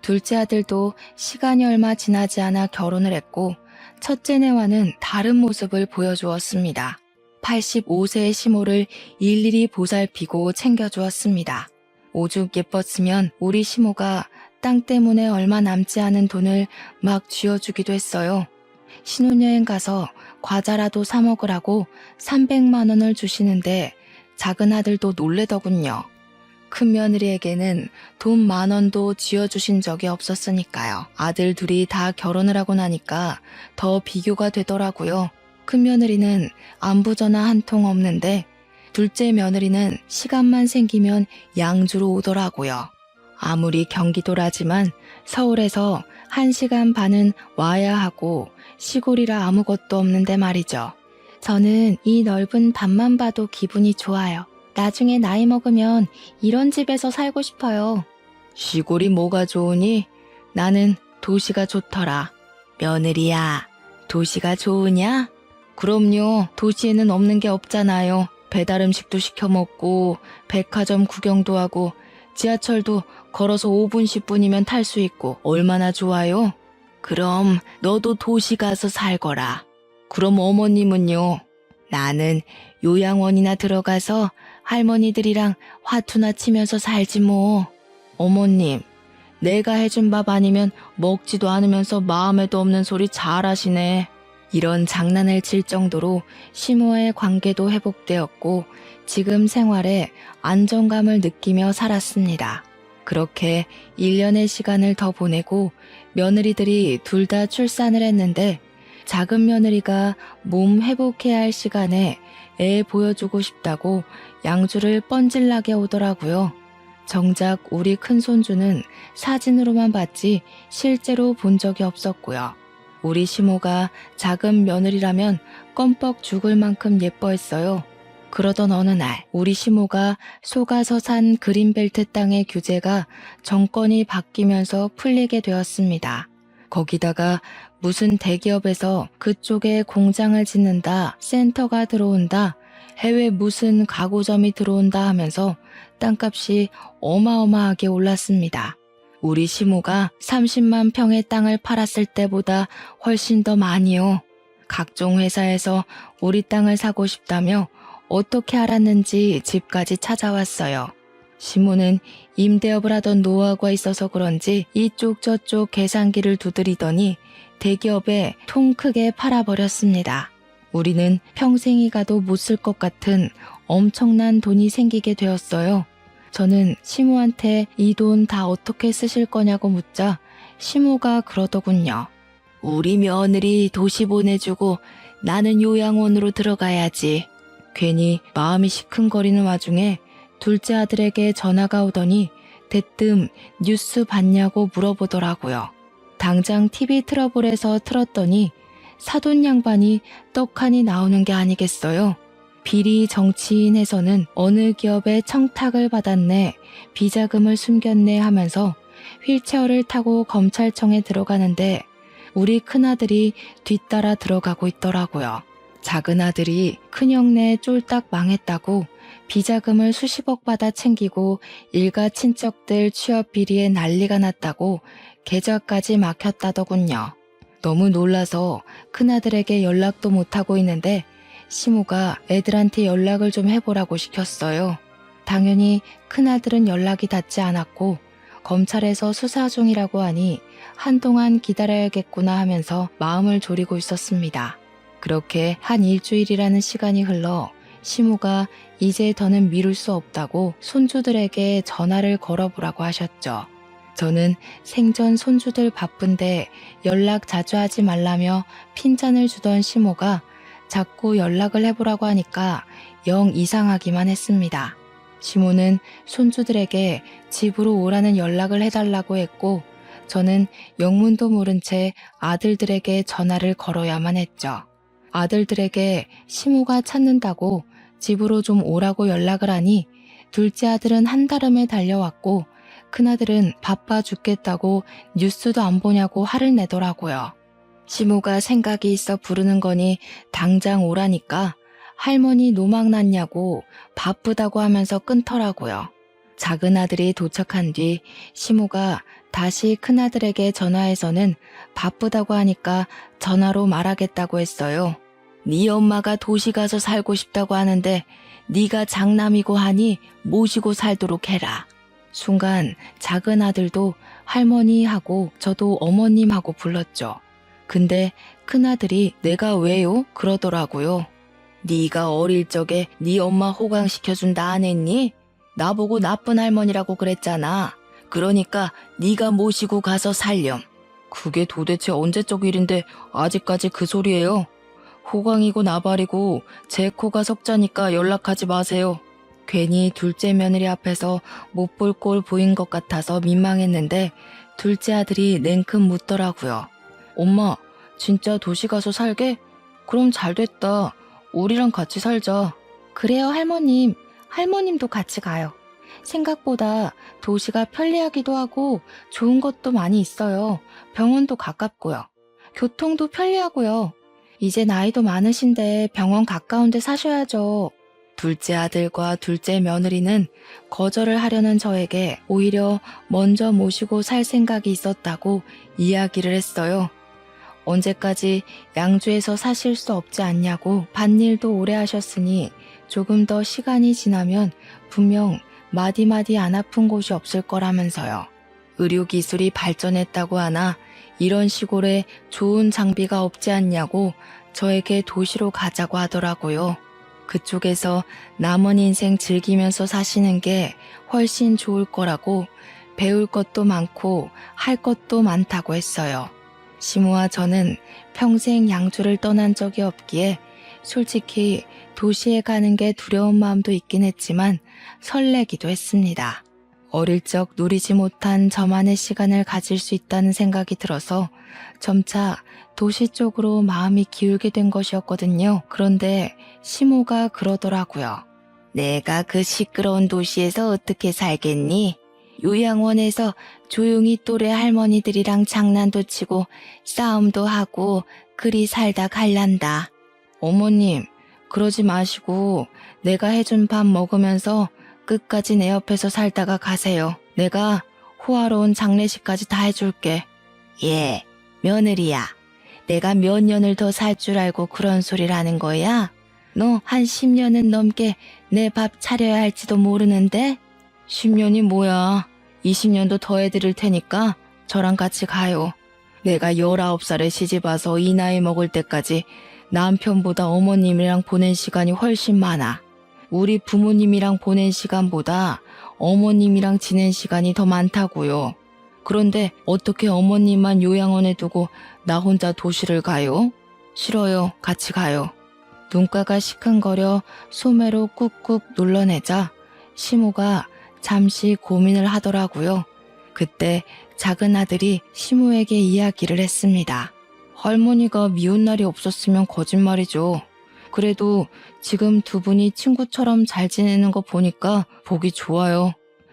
둘째 아들도 시간이 얼마 지나지 않아 결혼을 했고 첫째네와는 다른 모습을 보여주었습니다. 85세의 시모를 일일이 보살피고 챙겨주었습니다. 오죽 예뻤으면 우리 시모가 땅 때문에 얼마 남지 않은 돈을 막 쥐어주기도 했어요. 신혼여행 가서 과자라도 사 먹으라고 300만 원을 주시는데 작은 아들도 놀래더군요. 큰며느리에게는 돈 10,000원도 쥐어주신 적이 없었으니까요. 아들 둘이 다 결혼을 하고 나니까 더 비교가 되더라고요. 큰며느리는 안부 전화 한 통 없는데 둘째 며느리는 시간만 생기면 양주로 오더라고요. 아무리 경기도라지만 서울에서 1시간 반은 와야 하고 시골이라 아무것도 없는데 말이죠. 저는 이 넓은 밭만 봐도 기분이 좋아요. 나중에 나이 먹으면 이런 집에서 살고 싶어요. 시골이 뭐가 좋으니? 나는 도시가 좋더라. 며느리야, 도시가 좋으냐? 그럼요. 도시에는 없는 게 없잖아요. 배달 음식도 시켜 먹고 백화점 구경도 하고 지하철도 걸어서 5분 10분이면 탈 수 있고 얼마나 좋아요? 그럼 너도 도시 가서 살거라. 그럼 어머님은요? 나는 요양원이나 들어가서 할머니들이랑 화투나 치면서 살지 뭐. 어머님, 내가 해준 밥 아니면 먹지도 않으면서 마음에도 없는 소리 잘하시네. 이런 장난을 칠 정도로 시모와의 관계도 회복되었고 지금 생활에 안정감을 느끼며 살았습니다. 그렇게 1년의 시간을 더 보내고 며느리들이 둘 다 출산을 했는데 작은 며느리가 몸 회복해야 할 시간에 애 보여주고 싶다고 양주를 뻔질나게 오더라고요. 정작 우리 큰손주는 사진으로만 봤지 실제로 본 적이 없었고요. 우리 시모가 작은 며느리라면 껌뻑 죽을 만큼 예뻐했어요. 그러던 어느 날 우리 시모가 속아서 산 그린벨트 땅의 규제가 정권이 바뀌면서 풀리게 되었습니다. 거기다가 무슨 대기업에서 그쪽에 공장을 짓는다, 센터가 들어온다, 해외 무슨 가구점이 들어온다 하면서 땅값이 어마어마하게 올랐습니다. 우리 시모가 30만 평의 땅을 팔았을 때보다 훨씬 더 많이요. 각종 회사에서 우리 땅을 사고 싶다며 어떻게 알았는지 집까지 찾아왔어요. 시모는 임대업을 하던 노하우가 있어서 그런지 이쪽 저쪽 계산기를 두드리더니 대기업에 통 크게 팔아버렸습니다. 우리는 평생이 가도 못 쓸 것 같은 엄청난 돈이 생기게 되었어요. 저는 시모한테 이 돈 다 어떻게 쓰실 거냐고 묻자 시모가 그러더군요. 우리 며느리 도시 보내주고 나는 요양원으로 들어가야지. 괜히 마음이 시큰거리는 와중에 둘째 아들에게 전화가 오더니 대뜸 뉴스 봤냐고 물어보더라고요. 당장 TV 틀어보래서 틀었더니 사돈 양반이 떡하니 나오는 게 아니겠어요. 비리 정치인에서는 어느 기업에 청탁을 받았네, 비자금을 숨겼네 하면서 휠체어를 타고 검찰청에 들어가는데 우리 큰아들이 뒤따라 들어가고 있더라고요. 작은 아들이 큰형네 쫄딱 망했다고 비자금을 수십억 받아 챙기고 일가 친척들 취업 비리에 난리가 났다고 계좌까지 막혔다더군요. 너무 놀라서 큰아들에게 연락도 못하고 있는데 시모가 애들한테 연락을 좀 해보라고 시켰어요. 당연히 큰아들은 연락이 닿지 않았고 검찰에서 수사 중이라고 하니 한동안 기다려야겠구나 하면서 마음을 졸이고 있었습니다. 그렇게 한 일주일이라는 시간이 흘러 시모가 이제 더는 미룰 수 없다고 손주들에게 전화를 걸어보라고 하셨죠. 저는 생전 손주들 바쁜데 연락 자주 하지 말라며 핀잔을 주던 시모가 자꾸 연락을 해보라고 하니까 영 이상하기만 했습니다. 시모는 손주들에게 집으로 오라는 연락을 해달라고 했고 저는 영문도 모른 채 아들들에게 전화를 걸어야만 했죠. 아들들에게 시모가 찾는다고 집으로 좀 오라고 연락을 하니 둘째 아들은 한달음에 달려왔고 큰아들은 바빠 죽겠다고 뉴스도 안 보냐고 화를 내더라고요. 시모가 생각이 있어 부르는 거니 당장 오라니까 할머니 노망 났냐고 바쁘다고 하면서 끊더라고요. 작은 아들이 도착한 뒤 시모가 다시 큰아들에게 전화해서는 바쁘다고 하니까 전화로 말하겠다고 했어요. 네 엄마가 도시 가서 살고 싶다고 하는데 네가 장남이고 하니 모시고 살도록 해라. 순간 작은 아들도 할머니 하고 저도 어머님 하고 불렀죠. 근데 큰아들이 내가 왜요? 그러더라고요. 네가 어릴 적에 네 엄마 호강시켜준다 안 했니? 나보고 나쁜 할머니라고 그랬잖아. 그러니까 네가 모시고 가서 살렴. 그게 도대체 언제적 일인데 아직까지 그 소리예요? 호강이고 나발이고 제 코가 석자니까 연락하지 마세요. 괜히 둘째 며느리 앞에서 못 볼 꼴 보인 것 같아서 민망했는데 둘째 아들이 냉큼 묻더라고요. 엄마, 진짜 도시 가서 살게? 그럼 잘됐다. 우리랑 같이 살자. 그래요, 할머님. 할머님도 같이 가요. 생각보다 도시가 편리하기도 하고 좋은 것도 많이 있어요. 병원도 가깝고요. 교통도 편리하고요. 이제 나이도 많으신데 병원 가까운 데 사셔야죠. 둘째 아들과 둘째 며느리는 거절을 하려는 저에게 오히려 먼저 모시고 살 생각이 있었다고 이야기를 했어요. 언제까지 양주에서 사실 수 없지 않냐고 밭일도 오래 하셨으니 조금 더 시간이 지나면 분명 마디마디 안 아픈 곳이 없을 거라면서요. 의료기술이 발전했다고 하나 이런 시골에 좋은 장비가 없지 않냐고 저에게 도시로 가자고 하더라고요. 그쪽에서 남은 인생 즐기면서 사시는 게 훨씬 좋을 거라고, 배울 것도 많고 할 것도 많다고 했어요. 시모와 저는 평생 양주를 떠난 적이 없기에 솔직히 도시에 가는 게 두려운 마음도 있긴 했지만 설레기도 했습니다. 어릴 적 누리지 못한 저만의 시간을 가질 수 있다는 생각이 들어서 점차 도시 쪽으로 마음이 기울게 된 것이었거든요. 그런데 시모가 그러더라고요. 내가 그 시끄러운 도시에서 어떻게 살겠니? 요양원에서 조용히 또래 할머니들이랑 장난도 치고 싸움도 하고 그리 살다 갈란다. 어머님, 그러지 마시고 내가 해준 밥 먹으면서 끝까지 내 옆에서 살다가 가세요. 내가 호화로운 장례식까지 다 해줄게. 예, 며느리야. 내가 몇 년을 더 살 줄 알고 그런 소리를 하는 거야? 너 한 10년은 넘게 내 밥 차려야 할지도 모르는데? 10년이 뭐야. 20년도 더 해드릴 테니까 저랑 같이 가요. 내가 19살에 시집와서 이 나이 먹을 때까지 남편보다 어머님이랑 보낸 시간이 훨씬 많아. 우리 부모님이랑 보낸 시간보다 어머님이랑 지낸 시간이 더 많다고요. 그런데 어떻게 어머님만 요양원에 두고 나 혼자 도시를 가요? 싫어요. 같이 가요. 눈가가 시큰거려 소매로 꾹꾹 눌러내자 시모가 잠시 고민을 하더라고요. 그때 작은 아들이 시모에게 이야기를 했습니다. 할머니가 미운 날이 없었으면 거짓말이죠. 그래도 지금 두 분이 친구처럼 잘 지내는 거 보니까 보기 좋아요.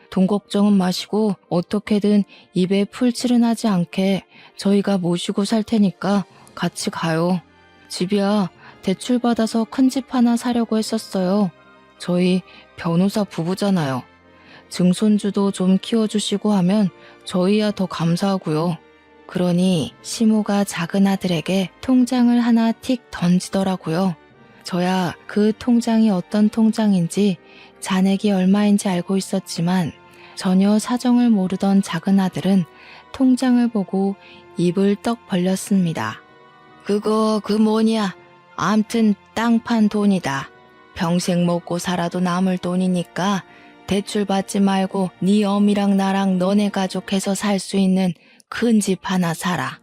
돈 걱정은 마시고 어떻게든 입에 풀칠은 하지 않게 저희가 모시고 살 테니까 같이 가요. 집이야 대출 받아서 큰 집 하나 사려고 했었어요. 저희 변호사 부부잖아요. 증손주도 좀 키워주시고 하면 저희야 더 감사하고요. 그러니 시모가 작은 아들에게 통장을 하나 틱 던지더라고요. 저야 그 통장이 어떤 통장인지 잔액이 얼마인지 알고 있었지만 전혀 사정을 모르던 작은 아들은 통장을 보고 입을 떡 벌렸습니다. 그거 그 뭐냐? 암튼 땅 판 돈이다. 평생 먹고 살아도 남을 돈이니까 대출 받지 말고 네 어미랑 나랑 너네 가족 해서 살 수 있는 큰 집 하나 사라.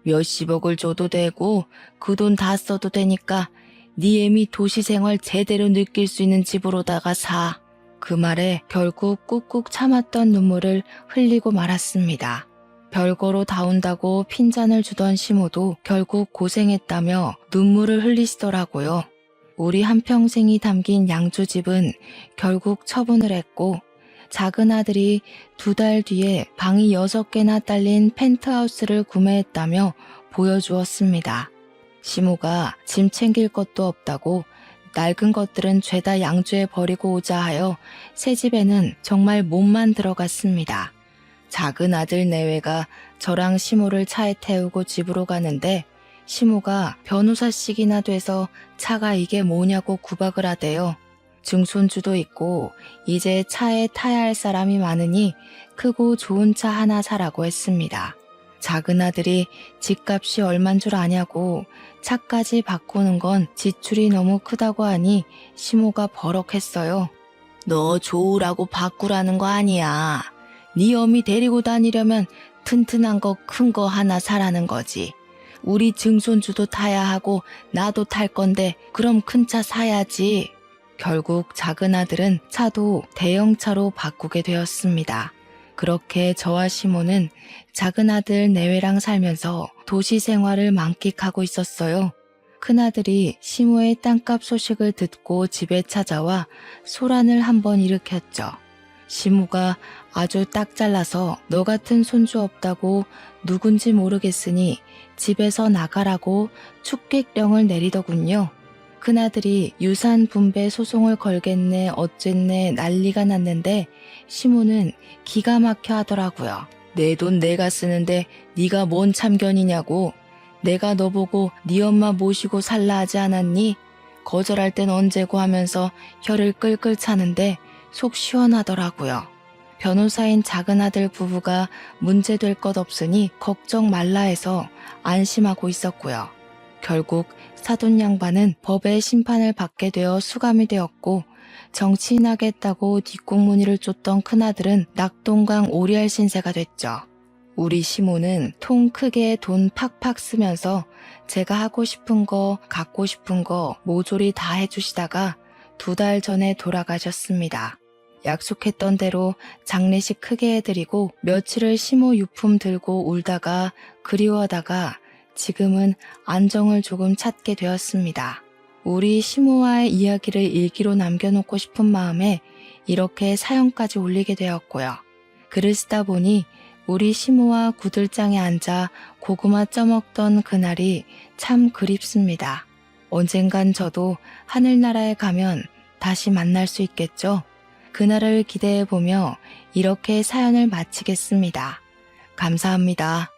몇십억을 줘도 되고 그 돈 다 써도 되니까 네 애미 도시생활 제대로 느낄 수 있는 집으로다가 사. 그 말에 결국 꾹꾹 참았던 눈물을 흘리고 말았습니다. 별거로 다운다고 핀잔을 주던 시모도 결국 고생했다며 눈물을 흘리시더라고요. 우리 한평생이 담긴 양주집은 결국 처분을 했고 작은 아들이 2달 뒤에 방이 6개나 딸린 펜트하우스를 구매했다며 보여주었습니다. 시모가 짐 챙길 것도 없다고 낡은 것들은 죄다 양주에 버리고 오자 하여 새 집에는 정말 몸만 들어갔습니다. 작은 아들 내외가 저랑 시모를 차에 태우고 집으로 가는데 시모가 변호사씩이나 돼서 차가 이게 뭐냐고 구박을 하대요. 증손주도 있고 이제 차에 타야 할 사람이 많으니 크고 좋은 차 하나 사라고 했습니다. 작은 아들이 집값이 얼만 줄 아냐고 차까지 바꾸는 건 지출이 너무 크다고 하니 시모가 버럭했어요. 너 좋으라고 바꾸라는 거 아니야. 네 어미 데리고 다니려면 튼튼한 거 큰 거 하나 사라는 거지. 우리 증손주도 타야 하고 나도 탈 건데 그럼 큰 차 사야지. 결국 작은 아들은 차도 대형차로 바꾸게 되었습니다. 그렇게 저와 시모는 작은 아들 내외랑 살면서 도시 생활을 만끽하고 있었어요. 큰아들이 시모의 땅값 소식을 듣고 집에 찾아와 소란을 한번 일으켰죠. 시모가 아주 딱 잘라서 너 같은 손주 없다고 누군지 모르겠으니 집에서 나가라고 축객령을 내리더군요. 큰아들이 유산 분배 소송을 걸겠네 어쨌네 난리가 났는데 시모는 기가 막혀 하더라고요. 내 돈 내가 쓰는데 네가 뭔 참견이냐고. 내가 너 보고 네 엄마 모시고 살라 하지 않았니? 거절할 땐 언제고 하면서 혀를 끌끌 차는데 속 시원하더라고요. 변호사인 작은아들 부부가 문제될 것 없으니 걱정 말라 해서 안심하고 있었고요. 결국 사돈 양반은 법의 심판을 받게 되어 수감이 되었고, 정치인하겠다고 뒷공무니를 쫓던 큰아들은 낙동강 오리알 신세가 됐죠. 우리 시모는 통 크게 돈 팍팍 쓰면서 제가 하고 싶은 거, 갖고 싶은 거 모조리 다 해주시다가 2달 전에 돌아가셨습니다. 약속했던 대로 장례식 크게 해드리고 며칠을 시모 유품 들고 울다가 그리워하다가 지금은 안정을 조금 찾게 되었습니다. 우리 시모와의 이야기를 일기로 남겨놓고 싶은 마음에 이렇게 사연까지 올리게 되었고요. 글을 쓰다 보니 우리 시모와 구들장에 앉아 고구마 쪄먹던 그날이 참 그립습니다. 언젠간 저도 하늘나라에 가면 다시 만날 수 있겠죠? 그날을 기대해보며 이렇게 사연을 마치겠습니다. 감사합니다.